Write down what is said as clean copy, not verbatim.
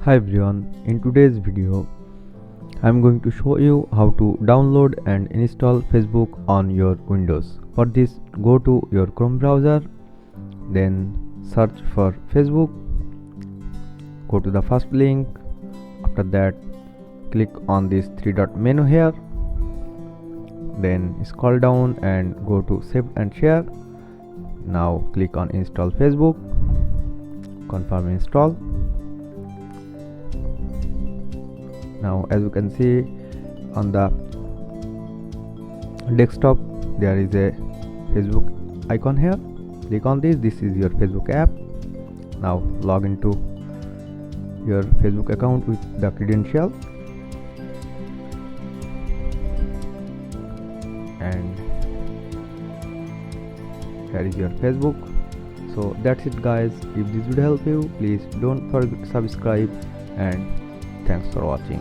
Hi everyone, in today's video I'm going to show you how to download and install Facebook on your Windows. For this, go to your Chrome browser, then search for Facebook, go to the first link. After that, click on this three dot menu here, then scroll down and go to save and share. Now click on install Facebook, confirm install. Now as you can see on the desktop there is a Facebook icon here. Click on this is your Facebook app. Now log into your Facebook account with the credential, and here is your Facebook. So that's it guys. If this would help you, please don't forget to subscribe, and thanks for watching.